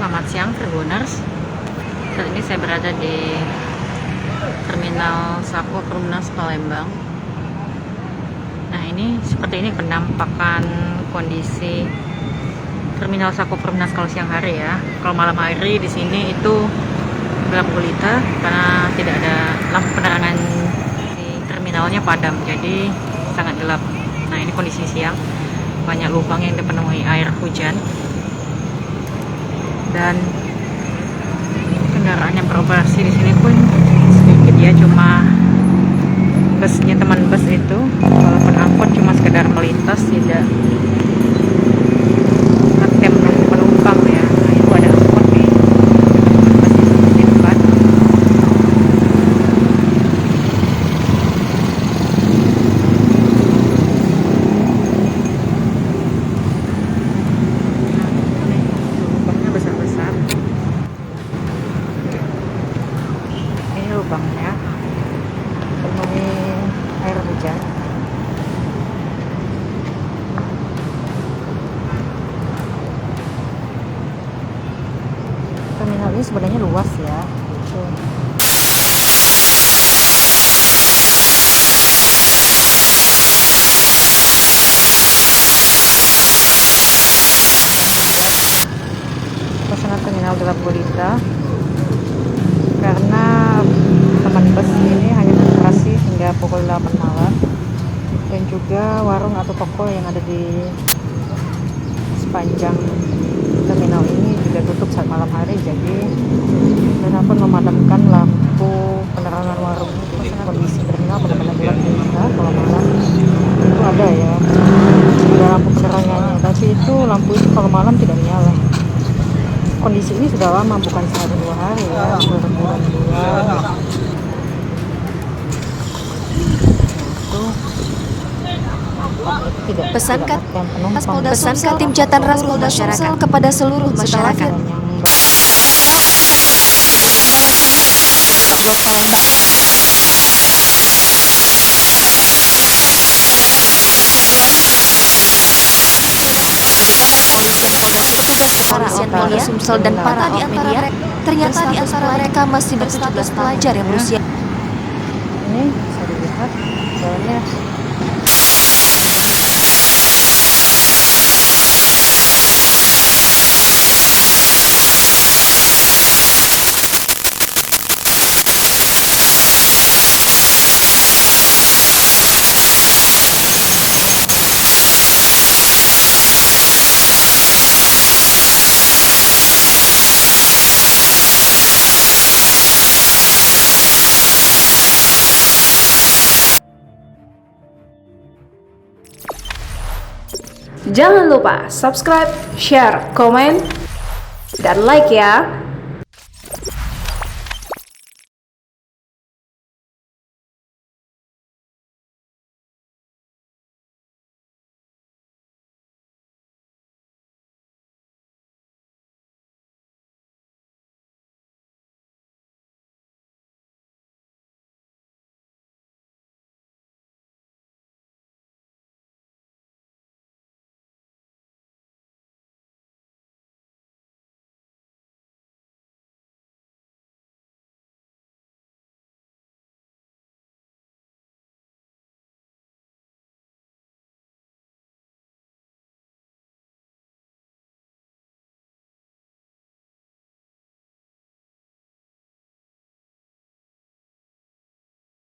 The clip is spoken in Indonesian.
Selamat siang Tribuners. Saat ini saya berada di Terminal Sako Perumnas Palembang. Nah, ini seperti ini penampakan kondisi Terminal Sako Perumnas kalau siang hari ya. Kalau malam hari di sini itu gelap gulita karena tidak ada lampu penerangan di terminalnya padam, jadi sangat gelap. Nah, ini kondisi siang, banyak lubang yang dipenuhi air hujan. Dan kendaraan yang beroperasi di sini pun sedikit ya, cuma busnya teman bus itu, walaupun angkot cuma sekedar melintas, tidak ngetem penumpang ya. Nah, itu ada angkot nih, bus di depan. Lubangnya penuhi air hujan. Terminal ini sebenarnya luas ya, gitu. Suasana terminal gelap gulita karena teman bus ini hanya beroperasi hingga pukul 8 malam, dan juga warung atau toko yang ada di sepanjang terminal ini juga tutup saat malam hari. Jadi mereka pun memadamkan lampu penerangan warung. Kondisi terminal benar-benar gelap gulita. Kalau malam itu ada ya, ada lampu penerangannya, tapi itu lampu itu kalau malam tidak menyala. Kondisi ini sudah lama, bukan sehari dua hari ya, berbulan-bulan. Pesan Katim Jatan Ras Polda Sumsel kepada seluruh masyarakat. Kepolisian Polda Sumsel dan para awak media, ternyata di antara mereka masih berstatus pelajar yang berusia. Ini bisa dilihat jalannya. Jangan lupa subscribe, share, komen, dan like ya.